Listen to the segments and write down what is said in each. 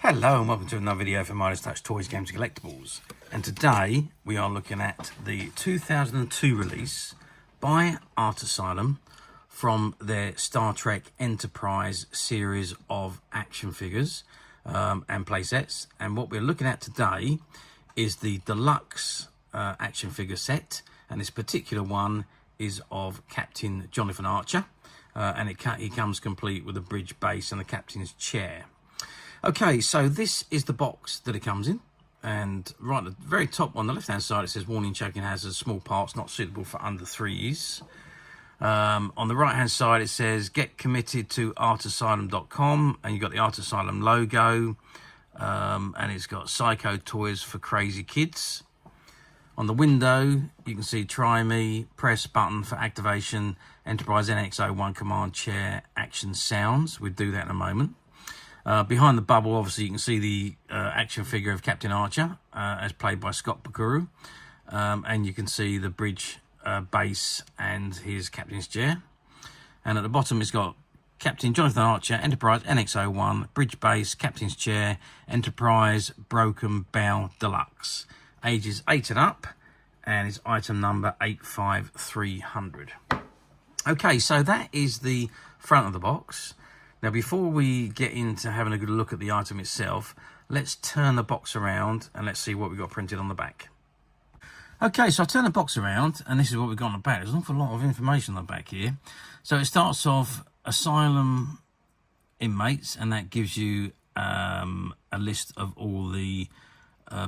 Hello and welcome to another video from Midas Touch Toys, Games and Collectibles. And today we are looking at the 2002 release by Art Asylum from their Star Trek Enterprise series of action figures and playsets. And what we're looking at today is the Deluxe action figure set. And this particular one is of Captain Jonathan Archer. And he comes complete with a bridge base and the captain's chair. Okay, so this is the box that it comes in, and right at the very top on the left hand side it says warning, choking hazards, small parts not suitable for under 3s. On the right hand side it says get committed to artasylum.com, and you've got the Art Asylum logo, and it's got Psycho toys for crazy kids. On the window you can see try me, press button for activation, Enterprise NX-01 command chair action sounds. We'll do that in a moment. Behind the bubble, obviously, you can see the action figure of Captain Archer, as played by Scott Bakuru. And you can see the bridge base and his captain's chair. And at the bottom, it's got Captain Jonathan Archer, Enterprise NX-01, bridge base, captain's chair, Enterprise Broken Bow Deluxe. Ages 8 and up, and it's item number 85300. Okay, so that is the front of the box. Now, before we get into having a good look at the item itself, let's turn the box around and let's see what we've got printed on the back. Okay, so I turn the box around and this is what we've got on the back. There's an awful lot of information on the back here. So it starts off Asylum inmates, and that gives you a list of all the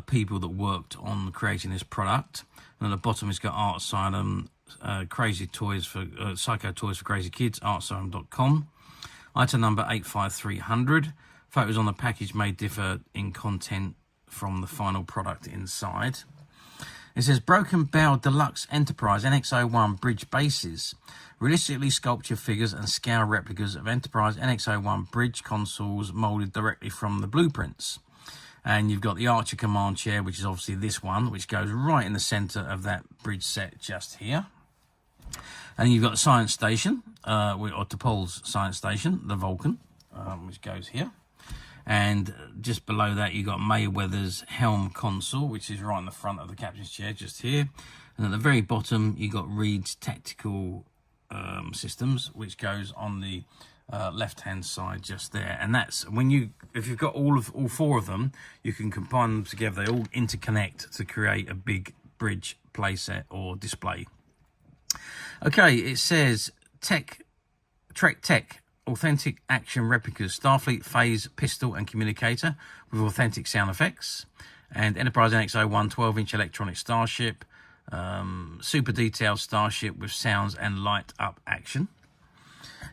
people that worked on creating this product. And at the bottom it's got Art Asylum, crazy toys for Psycho toys for crazy kids, artasylum.com. Item number 85300. Photos on the package may differ in content from the final product inside. It says Broken Bow Deluxe Enterprise NX-01 bridge bases. Realistically sculptured figures and scale replicas of Enterprise NX-01 bridge consoles moulded directly from the blueprints. And you've got the Archer command chair, which is obviously this one, which goes right in the centre of that bridge set just here. And you've got the science station, or T'Pol's science station, the Vulcan, which goes here. And just below that, you've got Mayweather's helm console, which is right in the front of the captain's chair, just here. And at the very bottom, you've got Reed's tactical systems, which goes on the left-hand side just there. And that's when if you've got all four of them, you can combine them together. They all interconnect to create a big bridge playset or display. Okay, it says Trek Tech, authentic action replicas, Starfleet phase pistol and communicator with authentic sound effects, and Enterprise NX-01 12-inch electronic starship, super detailed starship with sounds and light up action.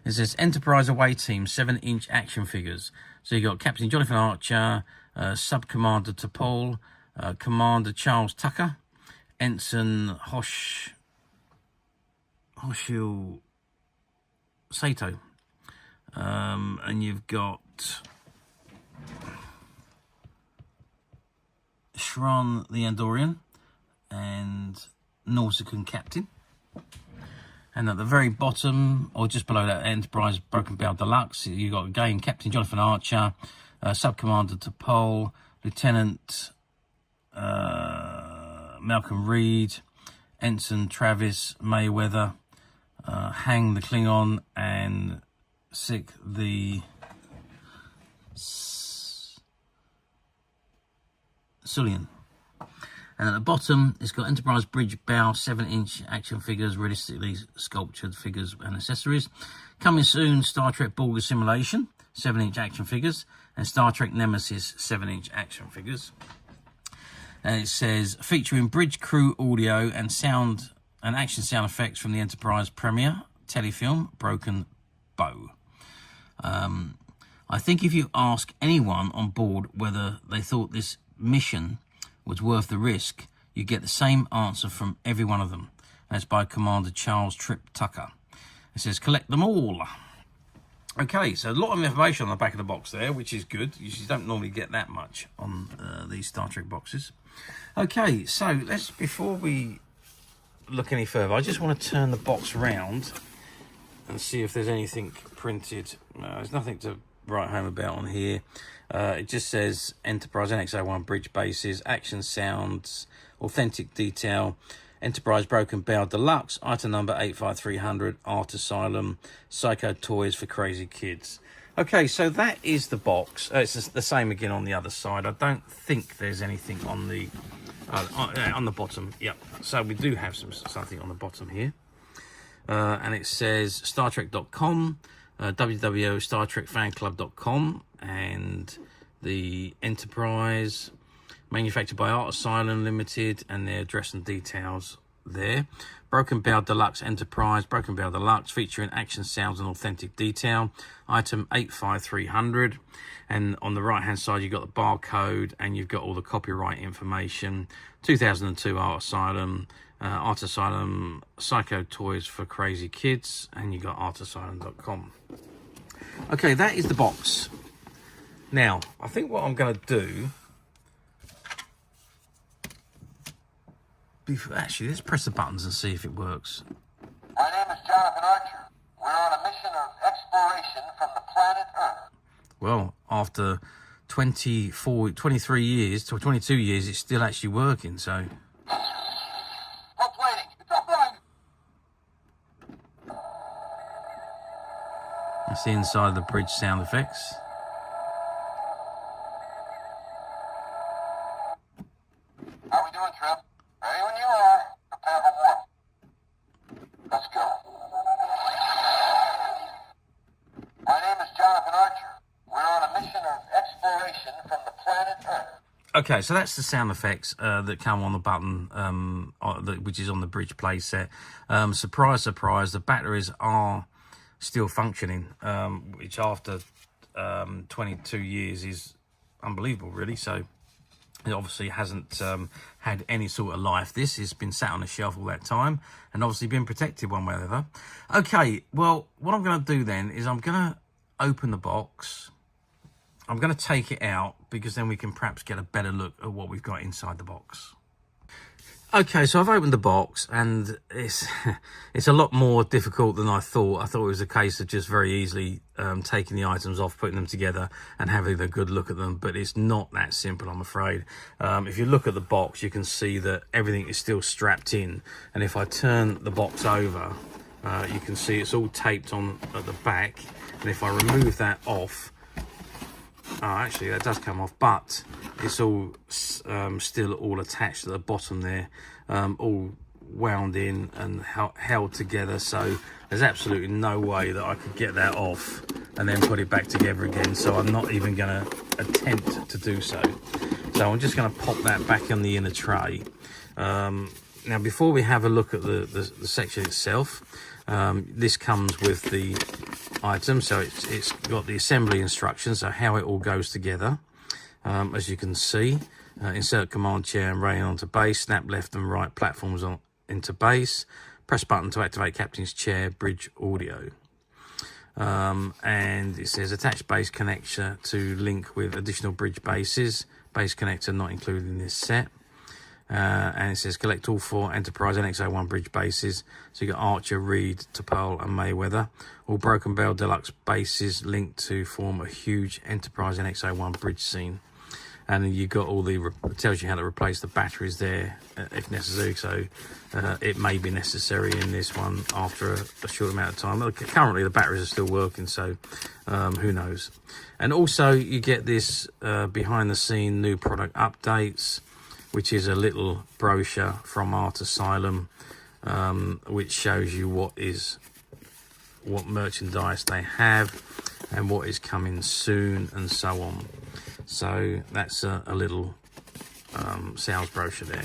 It says Enterprise away team 7-inch action figures. So you got Captain Jonathan Archer, Sub Commander T'Pol, Commander Charles Tucker, Ensign Hoshio Sato, and you've got Shran the Andorian and Nautican Captain. And at the very bottom, or just below that, Enterprise Broken Bow Deluxe, you've got again Captain Jonathan Archer, Sub Commander T'Pol, Lieutenant Malcolm Reed, Ensign Travis Mayweather, Hang the Klingon, and Sick the Sulian. And at the bottom, it's got Enterprise Bridge Bow 7-inch action figures, realistically sculptured figures and accessories. Coming soon, Star Trek Borg Simulation 7-inch action figures, and Star Trek Nemesis 7-inch action figures. And it says featuring bridge crew audio and sound and action sound effects from the Enterprise premiere telefilm Broken Bow. I think if you ask anyone on board whether they thought this mission was worth the risk, you get the same answer from every one of them. That's by Commander Charles Trip Tucker. It says collect them all. Okay, so a lot of information on the back of the box there, which is good. You don't normally get that much on these Star Trek boxes. Okay, so before we look any further, I just want to turn the box round and see if there's anything printed. No, there's nothing to write home about on here. It just says Enterprise NX-01 bridge bases, action sounds, authentic detail, Enterprise Broken Bell Deluxe, item number 85300, Art Asylum, Psycho Toys for Crazy Kids. Okay, so that is the box. It's the same again on the other side. I don't think there's anything on the bottom. Yep. So we do have something on the bottom here, and it says StarTrek.com, www.StarTrekFanClub.com, and the Enterprise, manufactured by Art Asylum Limited, and their address and details there. Broken Bell Deluxe Enterprise, Broken Bell Deluxe, featuring action sounds and authentic detail, item 85300. And on the right hand side you've got the barcode, and you've got all the copyright information. 2002 Art Asylum, Psycho Toys for Crazy Kids, and you got artasylum.com. Okay, that is the box. Now I think what I'm going to do, actually, let's press the buttons and see if it works. My name is Jonathan Archer. We're on a mission of exploration from the planet Earth. Well, after 23 years, to 22 years, it's still actually working, so... Stop waiting. It's offline. That's the inside of the bridge sound effects. How we doing, Trip? Ready when you are. Prepare for warp. Let's go. My name is Jonathan Archer. We're on a mission of exploration from the planet Earth. Okay, so that's the sound effects that come on the button, which is on the bridge play set. Surprise, surprise, the batteries are still functioning, which after 22 years is unbelievable, really. So it obviously hasn't had any sort of life. This has been sat on a shelf all that time, and obviously been protected one way or the other. Okay, well, what I'm going to do then is I'm going to open the box. I'm going to take it out, because then we can perhaps get a better look at what we've got inside the box. Okay, so I've opened the box, and it's a lot more difficult than I thought. I thought it was a case of just very easily taking the items off, putting them together, and having a good look at them. But it's not that simple, I'm afraid. If you look at the box, you can see that everything is still strapped in. And if I turn the box over, you can see it's all taped on at the back. And if I remove that off, actually that does come off, but it's all still all attached at the bottom there, all wound in and held together, so there's absolutely no way that I could get that off and then put it back together again, so I'm not even going to attempt to do so. So I'm just going to pop that back on the inner tray. Now before we have a look at the section itself, this comes with the item, so it's got the assembly instructions, so how it all goes together. As you can see, insert command chair and rail onto base, snap left and right platforms into base, press button to activate captain's chair, bridge audio. And it says attach base connector to link with additional bridge bases, base connector not included in this set. And it says collect all 4 Enterprise NX-01 bridge bases. So you got Archer, Reed, T'Pol and Mayweather. All Broken Bell Deluxe bases linked to form a huge Enterprise NX-01 bridge scene. And you got all the, it tells you how to replace the batteries there if necessary. So it may be necessary in this one after a short amount of time. Well, currently the batteries are still working, so who knows. And also you get this behind the scene new product updates, which is a little brochure from Art Asylum, which shows you what merchandise they have and what is coming soon and so on. So that's a little sales brochure there.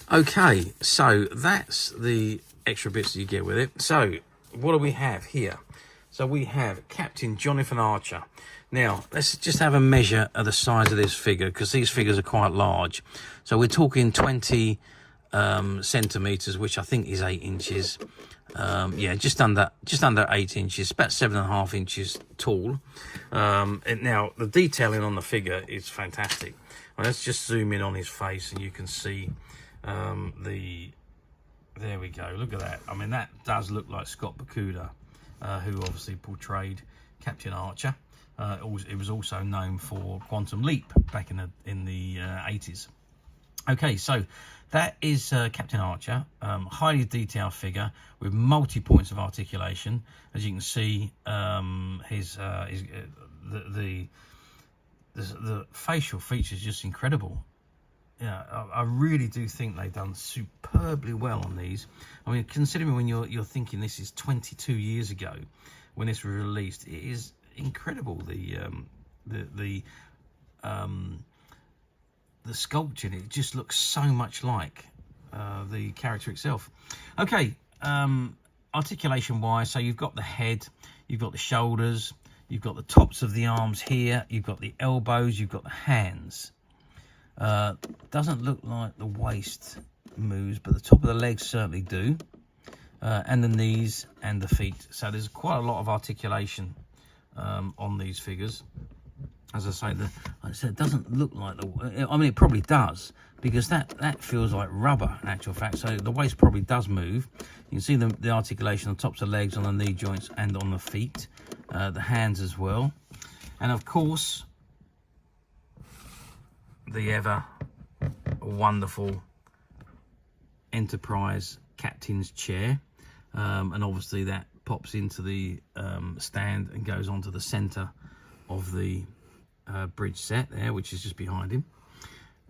Okay, so that's the extra bits that you get with it. So what do we have here? So we have Captain Jonathan Archer. Now, let's just have a measure of the size of this figure, because these figures are quite large. So we're talking 20 centimeters, which I think is 8 inches. Yeah, just under 8 inches, about 7.5 inches tall. And now the detailing on the figure is fantastic. Well, let's just zoom in on his face, and you can see there we go. Look at that. I mean, that does look like Scott Bakula, who obviously portrayed Captain Archer. It was also known for Quantum Leap back in the 80s. Okay, so that is Captain Archer, highly detailed figure with multi points of articulation. As you can see, the facial features just incredible. Yeah, I really do think they've done superbly well on these. I mean, considering when you're thinking this is 22 years ago when this was released, it is incredible. The sculpture, it just looks so much like the character itself. Okay, articulation wise, so you've got the head, you've got the shoulders, you've got the tops of the arms here, you've got the elbows, you've got the hands. Doesn't look like the waist moves, but the top of the legs certainly do, and the knees and the feet. So there's quite a lot of articulation on these figures. As I say, it doesn't look like I mean, it probably does, because that feels like rubber in actual fact. So the waist probably does move. You can see the articulation on the tops of the legs, on the knee joints, and on the feet, the hands as well, and of course the ever wonderful Enterprise captain's chair, and obviously that pops into the stand and goes onto the center of the bridge set there, which is just behind him,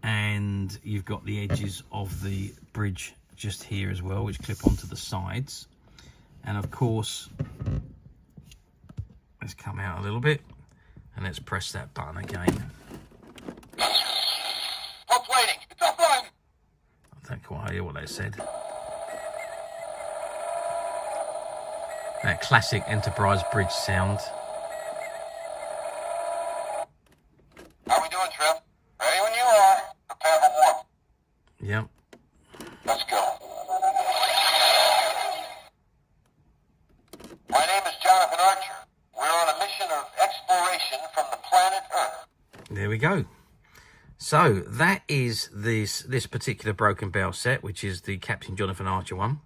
and you've got the edges of the bridge just here as well, which clip onto the sides. And of course, let's come out a little bit and let's press that button again. Stop waiting. It's offline. I don't quite hear what they said. That classic Enterprise bridge sound. How we doing, Trip? Ready when you are. Prepare for warp. Yep. Let's go. My name is Jonathan Archer. We're on a mission of exploration from the planet Earth. There we go. So that is this particular Broken Bell set, which is the Captain Jonathan Archer one.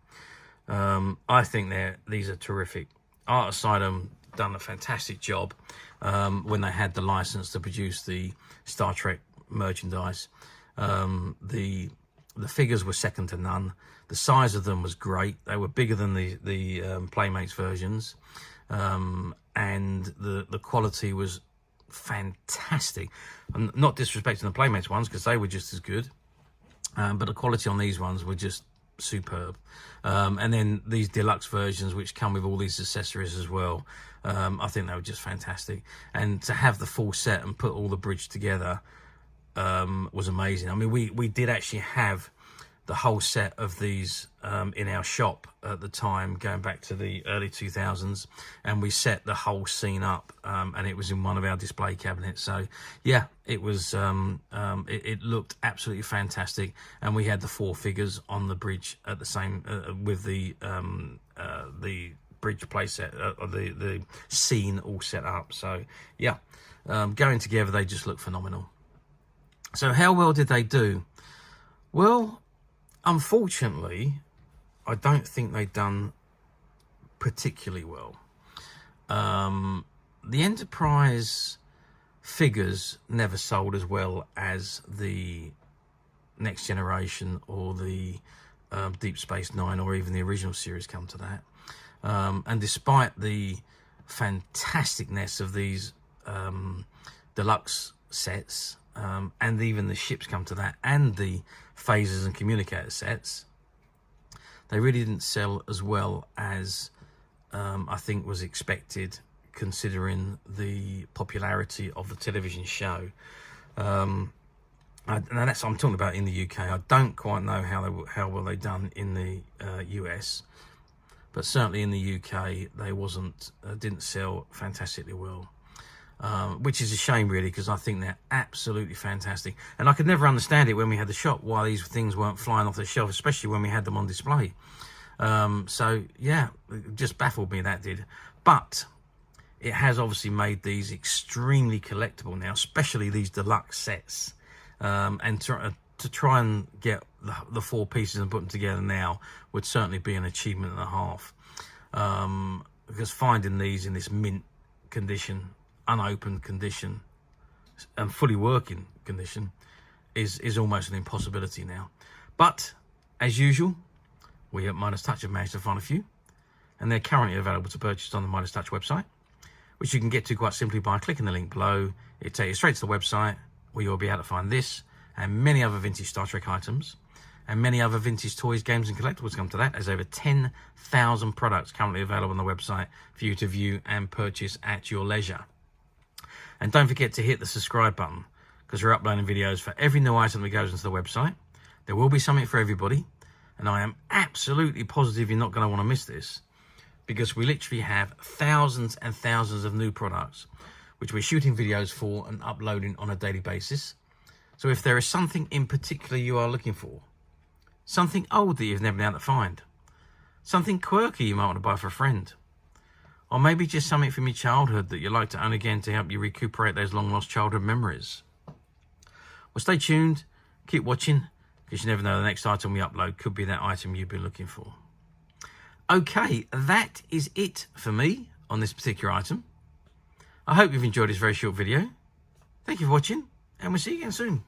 I think these are terrific. Art Asylum done a fantastic job when they had the license to produce the Star Trek merchandise. The figures were second to none. The size of them was great. They were bigger than the Playmates versions, and the quality was fantastic. I'm not disrespecting the Playmates ones, because they were just as good, but the quality on these ones were just superb. And then these deluxe versions, which come with all these accessories as well, I think they were just fantastic. And to have the full set and put all the bridge together was amazing. I mean, we did actually have the whole set of these in our shop at the time, going back to the early 2000s, and we set the whole scene up, and it was in one of our display cabinets. So yeah, it was it looked absolutely fantastic, and we had the 4 figures on the bridge at the same with the bridge playset, the scene all set up. So yeah, going together, they just look phenomenal. So how well did they do? Well, unfortunately, I don't think they've done particularly well. The Enterprise figures never sold as well as the Next Generation or the Deep Space Nine, or even the original series come to that. And despite the fantasticness of these deluxe sets, and even the ships come to that, and the phasers and communicator sets, they really didn't sell as well as I think was expected, considering the popularity of the television show. And I'm talking about in the UK. I don't quite know how well they done in the US, but certainly in the UK they didn't sell fantastically well. Which is a shame, really, because I think they're absolutely fantastic. And I could never understand it when we had the shop, why these things weren't flying off the shelf, especially when we had them on display. So yeah, it just baffled me, that did. But it has obviously made these extremely collectible now, especially these deluxe sets. And to try and get the 4 pieces and put them together now would certainly be an achievement and a half. Because finding these in this mint condition, unopened condition, and fully working condition is almost an impossibility now. But as usual, we at Midas Touch have managed to find a few, and they're currently available to purchase on the Midas Touch website, which you can get to quite simply by clicking the link below. It'll take you straight to the website where you'll be able to find this and many other vintage Star Trek items and many other vintage toys, games and collectibles. Come to that. There's over 10,000 products currently available on the website for you to view and purchase at your leisure. And don't forget to hit the subscribe button, because we're uploading videos for every new item that goes into the website. There will be something for everybody, and I am absolutely positive you're not going to want to miss this, because we literally have thousands and thousands of new products which we're shooting videos for and uploading on a daily basis. So if there is something in particular you are looking for, something old that you've never been able to find, something quirky you might want to buy for a friend, or maybe just something from your childhood that you'd like to own again to help you recuperate those long lost childhood memories, well, stay tuned, keep watching, because you never know, the next item we upload could be that item you've been looking for. Okay, that is it for me on this particular item. I hope you've enjoyed this very short video. Thank you for watching, and we'll see you again soon.